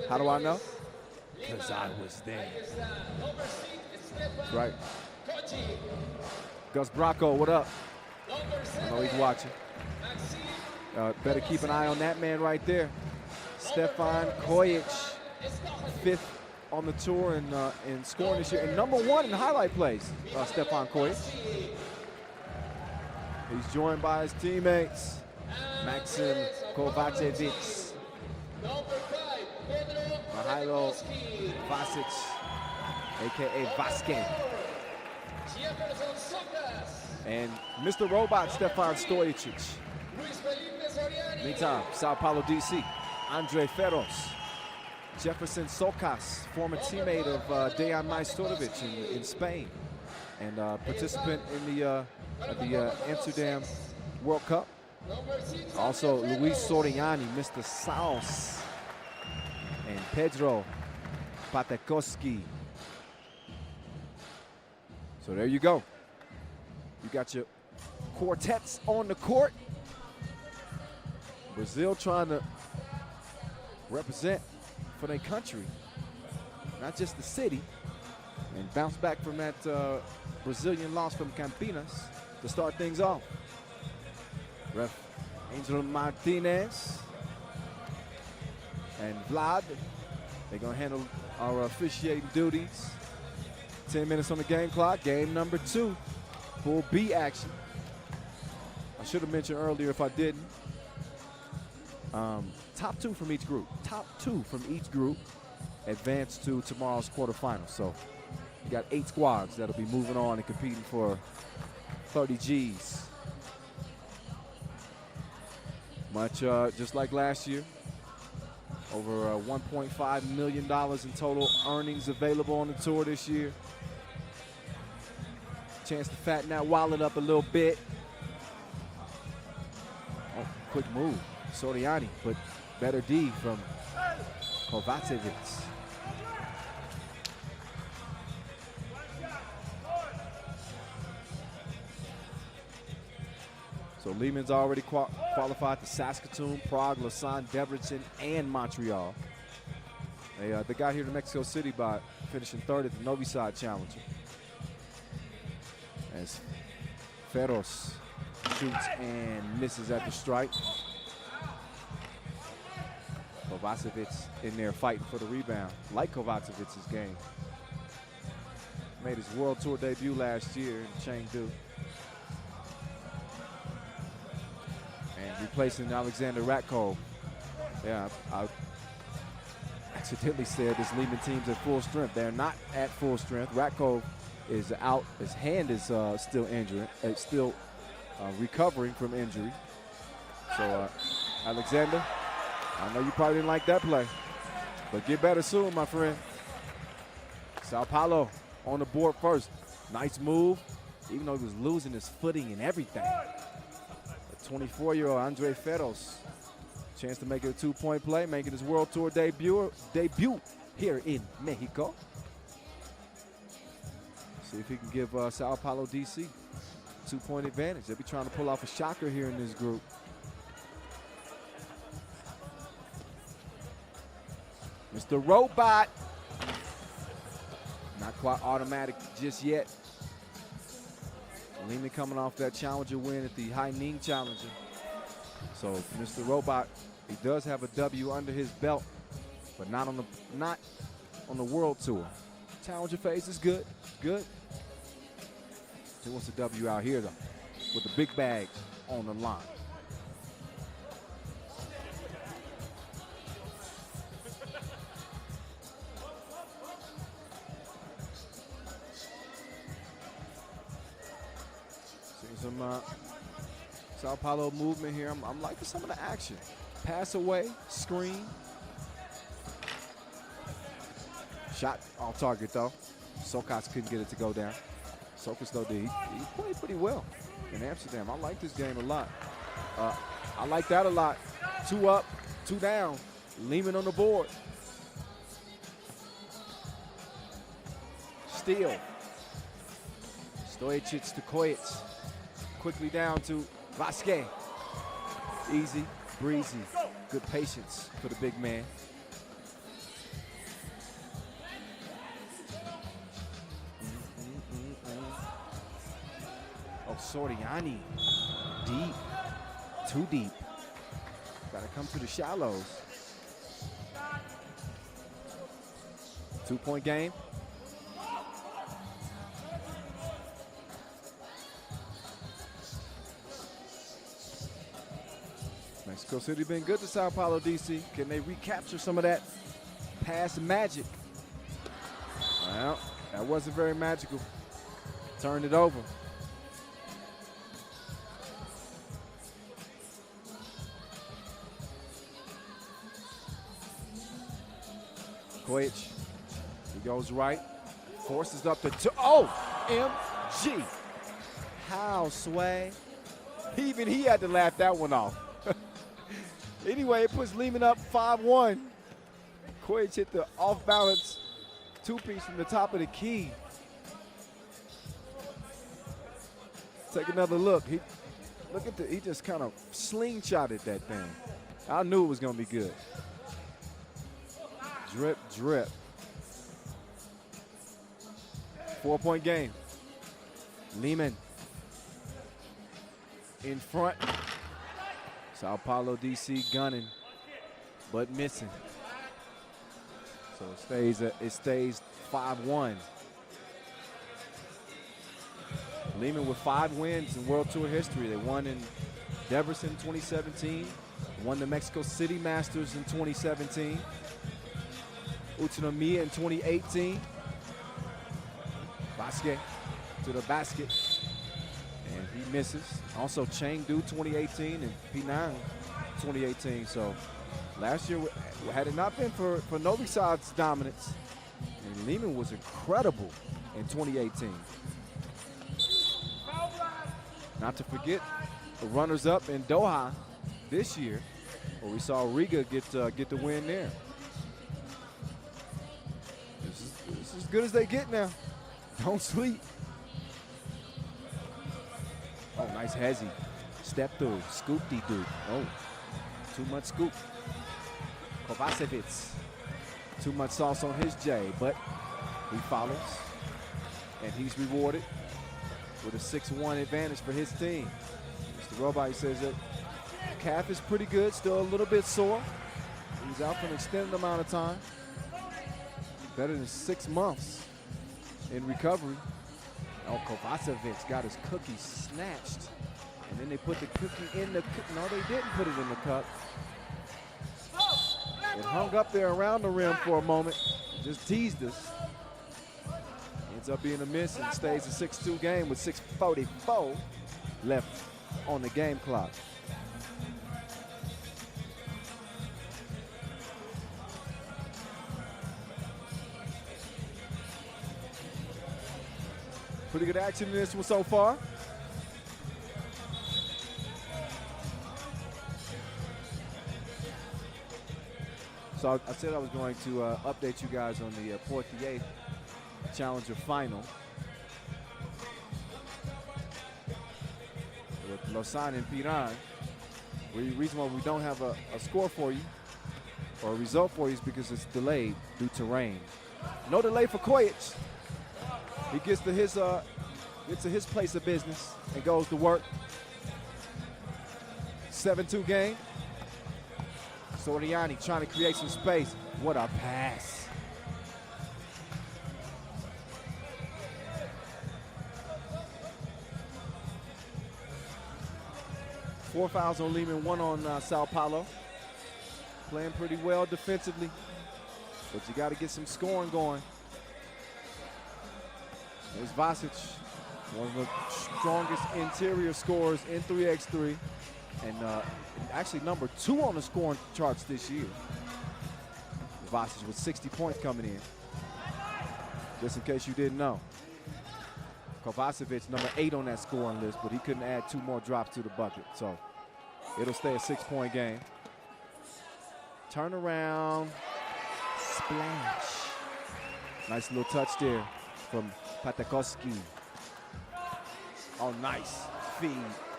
How do I know? Because I was there. That's right. Gus Bracco, what up? I know he's watching. Better keep an eye on that man right there. Stefan Kojic, 5th on the tour in scoring this year, and #1 in highlight plays, Stefan Kojic. He's joined by his teammates, Maxim Kovacevic, Mihailo Vasic, a.k.a. Vasquez, and Mr. Robot, Stefan Stojicic. Meantime, Sao Paulo, D.C., Andre Ferros, Jefferson Socas, former teammate of Dejan Majstorovic in Spain, and participant in the Amsterdam World Cup. Also, Luis Soriani, Mr. Saus, and Pedro Patekoski. So there you go. You got your quartets on the court. Brazil trying to represent for their country, not just the city, and bounce back from that Brazilian loss from Campinas to start things off. Ref Angel Martinez and Vlad, they're going to handle our officiating duties. 10 minutes on the game clock, game number 2, full B action. I should have mentioned earlier if I didn't. Top 2 from each group. Top 2 from each group advance to tomorrow's quarterfinals. So you got 8 squads that'll be moving on and competing for 30 G's. Much just like last year. Over $1.5 million in total earnings available on the tour this year. Chance to fatten that wallet up a little bit. Oh, quick move. Soriani, but better D from Kovacevic. So Liman's already qualified to Saskatoon, Prague, Lausanne, Debrecen, and Montreal. They got here to Mexico City by finishing 3rd at the Novi Sad Challenger. As Ferros shoots and misses at the strike. Kovacevic in there fighting for the rebound. Like Kovacevic's game. Made his World Tour debut last year in Chengdu. And replacing Alexander Ratkov. Yeah, I accidentally said this Liman team's at full strength. They're not at full strength. Ratkov is out. His hand is still injured. It's still recovering from injury. So Alexander, I know you probably didn't like that play, but get better soon, my friend. Sao Paulo on the board first. Nice move, even though he was losing his footing and everything. The 24-year-old Andre Ferros, chance to make it a 2-point play, making his World Tour debut here in Mexico. See if he can give Sao Paulo, D.C. 2-point advantage. They'll be trying to pull off a shocker here in this group. Mr. Robot. Not quite automatic just yet. Liman coming off that challenger win at the Haining Challenger. So Mr. Robot, he does have a W under his belt, but not on the World Tour. Challenger phase is good. Good. He wants a W out here though, with the big bag on the line. Some Sao Paulo movement here. I'm liking some of the action. Pass away, screen. Shot off target though. Socas couldn't get it to go down. Socas though did. He played pretty well in Amsterdam. I like this game a lot. I like that a lot. 2 up, 2 down. Liman on the board. Steal. Stojicic to Kojic. Quickly down to Vasquez. Easy, breezy, good patience for the big man. Soriani, deep, too deep. Got to come to the shallows. 2-point game. Mexico City been good to Sao Paulo, DC. Can they recapture some of that past magic? Well, that wasn't very magical. Turned it over. Kojic, he goes right, forces up the two. Oh, MG. How, Sway? Even he had to laugh that one off. Anyway, it puts Liman up 5-1. Kojic hit the off-balance two-piece from the top of the key. Take another look. He just kind of slingshotted that thing. I knew it was going to be good. Drip, drip. 4-point game. Liman in front. Sao Paulo, DC gunning, but missing. So it stays 5-1. Liman with 5 wins in World Tour history. They won in Debrecen 2017, won the Mexico City Masters in 2017, Utsunomiya in 2018. Basket to the basket, and he misses. Also Chengdu 2018 and Penang 2018. So last year, had it not been for Novi Sad's dominance, and Liman was incredible in 2018. Not to forget the runners-up in Doha this year, where we saw Riga get the win there. This is as good as they get now. Don't sleep. Oh, nice hezzy. Step through, scoop-de-doo. Oh, too much scoop. Kovacevic, too much sauce on his J, but he follows, and he's rewarded with a 6-1 advantage for his team. Mr. Robot says that calf is pretty good, still a little bit sore. He's out for an extended amount of time. Better than 6 months in recovery. Oh, Kovacevic got his cookie snatched. And then they put the cookie in the cup. No, they didn't put it in the cup. It hung up there around the rim for a moment. Just teased us. Ends up being a miss and stays a 6-2 game with 6:44 left on the game clock. Pretty good action in this one so far. So I said I was going to update you guys on the Portier Challenger final with Lausanne and Piran. The reason why we don't have a score for you or a result for you is because it's delayed due to rain. No delay for Kojic. He gets to his place of business and goes to work. 7-2 game. Soriani trying to create some space. What a pass. Four fouls on Liman, 1 on Sao Paulo. Playing pretty well defensively, but you got to get some scoring going. There's Vasic, one of the strongest interior scorers in 3x3, and actually number 2 on the scoring charts this year. Vasic with 60 points coming in, just in case you didn't know. Kovacevic, number 8 on that scoring list, but he couldn't add 2 more drops to the bucket, so it'll stay a 6-point game. Turn around, splash. Nice little touch there from Patakowski. Oh, nice feed.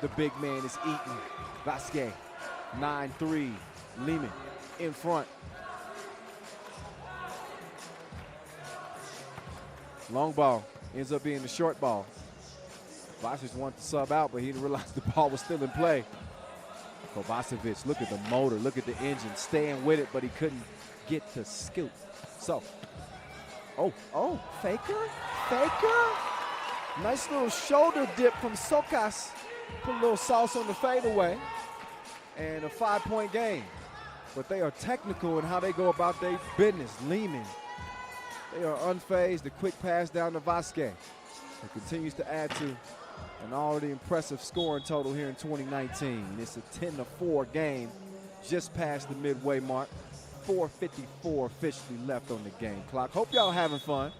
The big man is eating. Vasquez, 9-3. Liman in front. Long ball ends up being the short ball. Kovacic wanted to sub out, but he didn't realize the ball was still in play. Kovacevic, look at the motor, look at the engine, staying with it, but he couldn't get to scoop. So, Faker. Nice little shoulder dip from Socas. Put a little sauce on the fadeaway. And a 5-point game. But they are technical in how they go about their business. Liman, they are unfazed. The quick pass down to Vasquez. It continues to add to an already impressive scoring total here in 2019. It's a 10-4 game, just past the midway mark. 4:54 officially left on the game clock. Hope y'all having fun.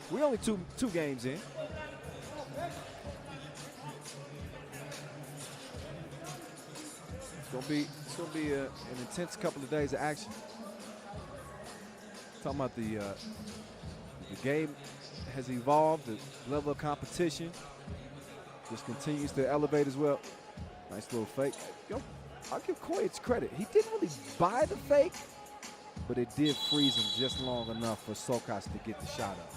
We only two games in. It's gonna be an intense couple of days of action. Talking about the game has evolved. The level of competition just continues to elevate as well. Nice little fake. Yo, I'll give Kojic credit. He didn't really buy the fake, but it did freeze him just long enough for Socas to get the shot up.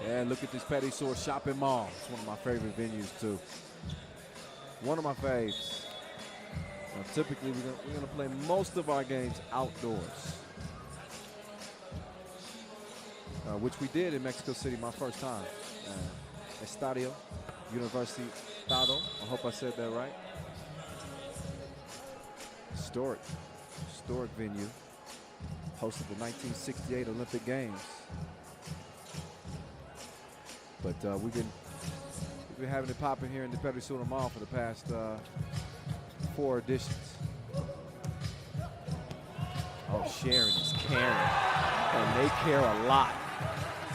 And look at this Petty Source shopping mall. It's one of my favorite venues too. One of my faves. Now, typically we're gonna play most of our games outdoors, which we did in Mexico City my first time. Estadio Universitado. I hope I said that right. Historic venue. Hosted the 1968 Olympic Games. But we've been having it popping here in the Petty Source Mall for the past 4 editions. Oh, Sharon is caring, and they care a lot.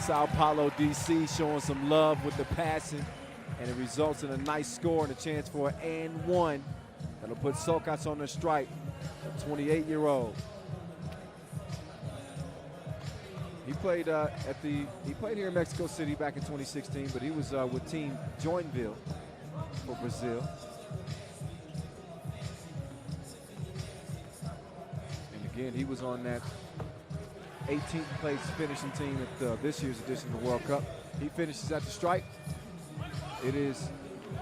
Sao Paulo, DC showing some love with the passing, and it results in a nice score and a chance for an and one. That'll put Socas on the strike, a 28-year-old. He played here in Mexico City back in 2016, but he was with Team Joinville for Brazil. And again, he was on that 18th place finishing team at this year's edition of the World Cup. He finishes at the strike. It is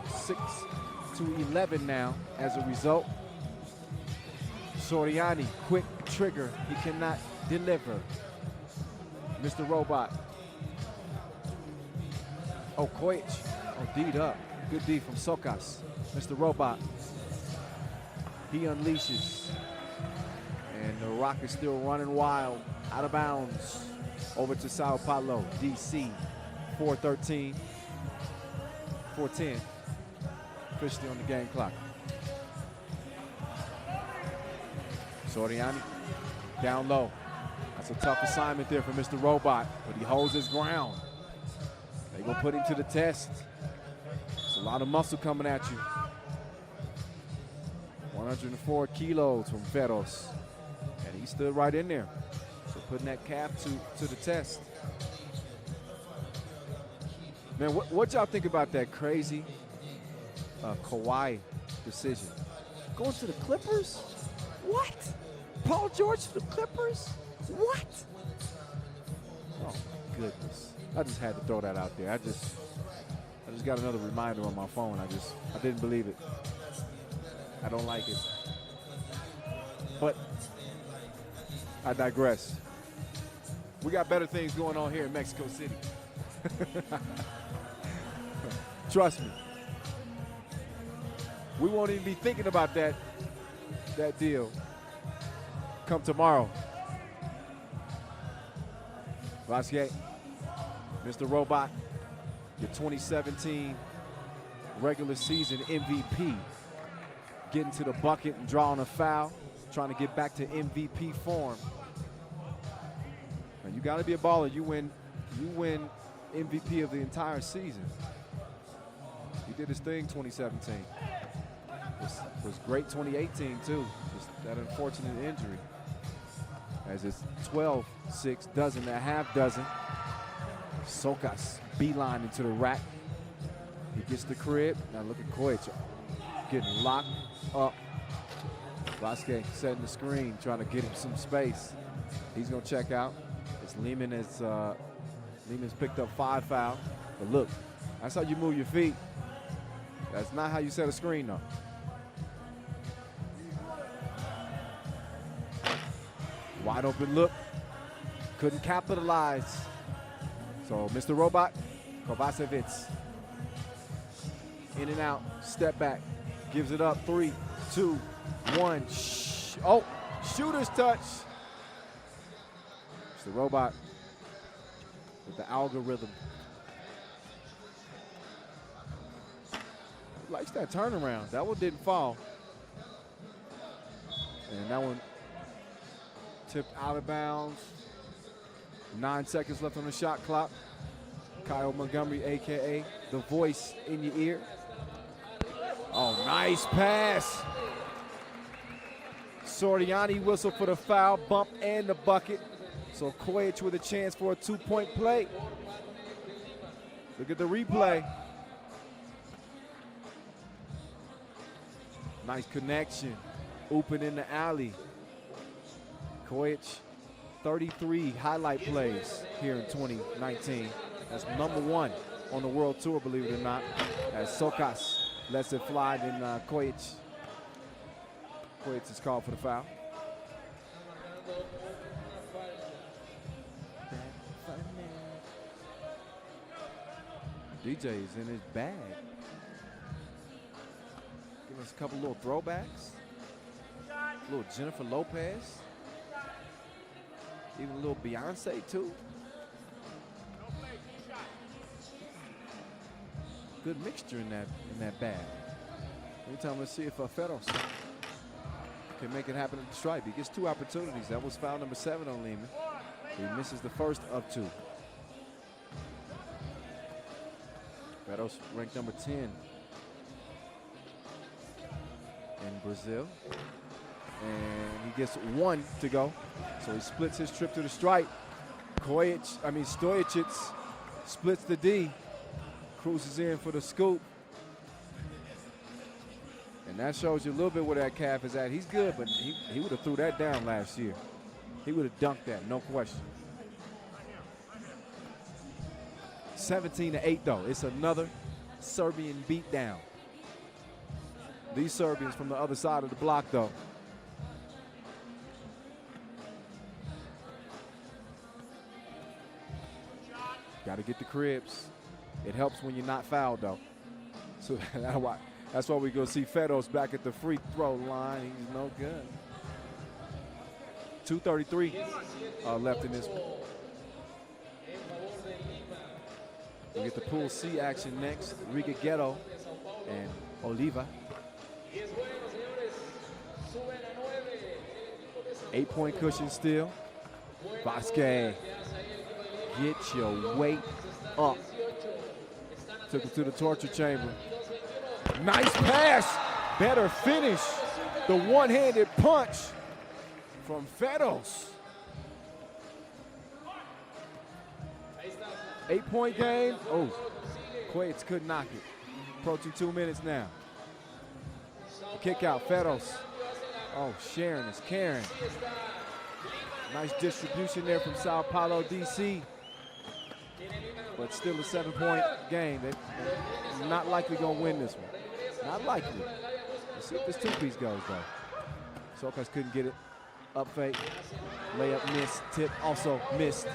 6-11 now as a result. Soriani, quick trigger. He cannot deliver. Mr. Robot. Oh, Kojic. Oh, D'd up. Good D from Socas. Mr. Robot. He unleashes. And the Rock is still running wild. Out of bounds. Over to Sao Paulo. DC. 4:13. 4:10. Officially on the game clock. Soriani. Down low. That's a tough assignment there for Mr. Robot, but he holds his ground. They gonna put him to the test. It's a lot of muscle coming at you. 104 kilos from Ferros, and he stood right in there. So putting that calf to the test. Man, what y'all think about that crazy Kawhi decision? Going to the Clippers? What? Paul George to the Clippers? What? Oh my goodness. I just had to throw that out there. I just got another reminder on my phone. I didn't believe it. I don't like it. But I digress. We got better things going on here in Mexico City. Trust me. We won't even be thinking about that deal come tomorrow. Vasquez, Mr. Robot, your 2017 regular season MVP. Getting to the bucket and drawing a foul, trying to get back to MVP form. And you got to be a baller. You win MVP of the entire season. He did his thing 2017. It was great 2018 too. Just that unfortunate injury. As it's 12-6, dozen, a half dozen. Socas beeline into the rack. He gets the crib. Now look at Kojic getting locked up. Vasquez setting the screen, trying to get him some space. He's going to check out. It's Liman Liman's picked up 5 fouls. But look, that's how you move your feet. That's not how you set a screen, though. Wide open look. Couldn't capitalize. So Mr. Robot, Kovacevic. In and out, step back. Gives it up, 3, 2, 1. Oh, shooter's touch. Mr. Robot with the algorithm. Likes that turnaround. That one didn't fall. And that one tipped out of bounds. 9 seconds left on the shot clock. Kyle Montgomery, AKA the voice in your ear. Oh, nice pass. Sordiani whistle for the foul, bump and the bucket. So Kojic with a chance for a 2-point play. Look at the replay. Nice connection. Open in the alley. Kojic, 33 highlight plays here in 2019. That's #1 on the World Tour, believe it or not. As Sokas lets it fly, then Kojic is called for the foul. DJ is in his bag. Give us a couple little throwbacks. A little Jennifer Lopez. Even a little Beyonce too. Good mixture in that bag. Anytime, let's see if Ferros can make it happen at the stripe. He gets 2 opportunities. That was foul number 7 on Liman. He misses the first of 2. Ferros ranked number 10 in Brazil. And he gets 1 to go. So he splits his trip to the stripe. Stojicic splits the D. Cruises in for the scoop. And that shows you a little bit where that calf is at. He's good, but he would have threw that down last year. He would have dunked that, no question. 17-8 though. It's another Serbian beatdown. These Serbians from the other side of the block though. Got to get the cribs. It helps when you're not fouled, though. So that's why we go see Ferros back at the free throw line. He's no good. 2:33 left in this one. We get the Pool C action next. Riga Ghetto and Oliva. 8-point cushion still. Vasquez. Get your weight up. Took him to the torture chamber. Nice pass. Better finish. The one-handed punch from Ferros. 8-point game. Oh, Quates couldn't knock it. Approaching 2 minutes now. Kick out, Ferros. Oh, Sharon is Karen. Nice distribution there from Sao Paulo, DC. But still a 7-point game. They're not likely going to win this one. Not likely. Let's see if this 2-piece goes, though. Sokas couldn't get it. Up fake. Layup missed. Tip also missed.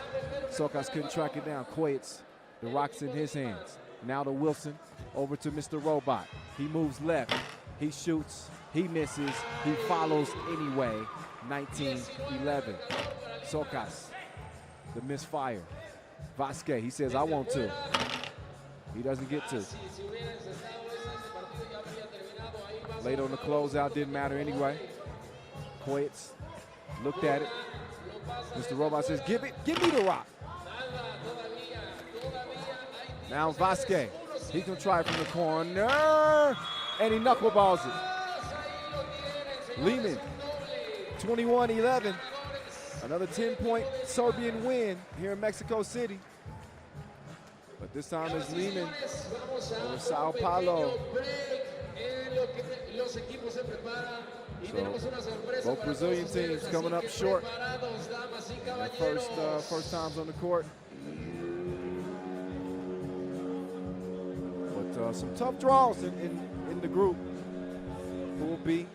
Sokas couldn't track it down. Quates, the rock's in his hands. Now to Wilson. Over to Mr. Robot. He moves left. He shoots. He misses. He follows anyway. 19-11. Sokas, the misfire. Vasquez, he says, I want to. He doesn't get to. Late on the closeout, didn't matter anyway. Quates looked at it. Mr. Robot says, give me the rock. Now Vasquez, he can try from the corner, and he knuckleballs it. Liman, 21-11. Another 10-point Serbian win here in Mexico City. But this time it's Liman over Sao Paulo. So both Brazilian teams coming up short. First times on the court. But some tough draws in the group. Pool B.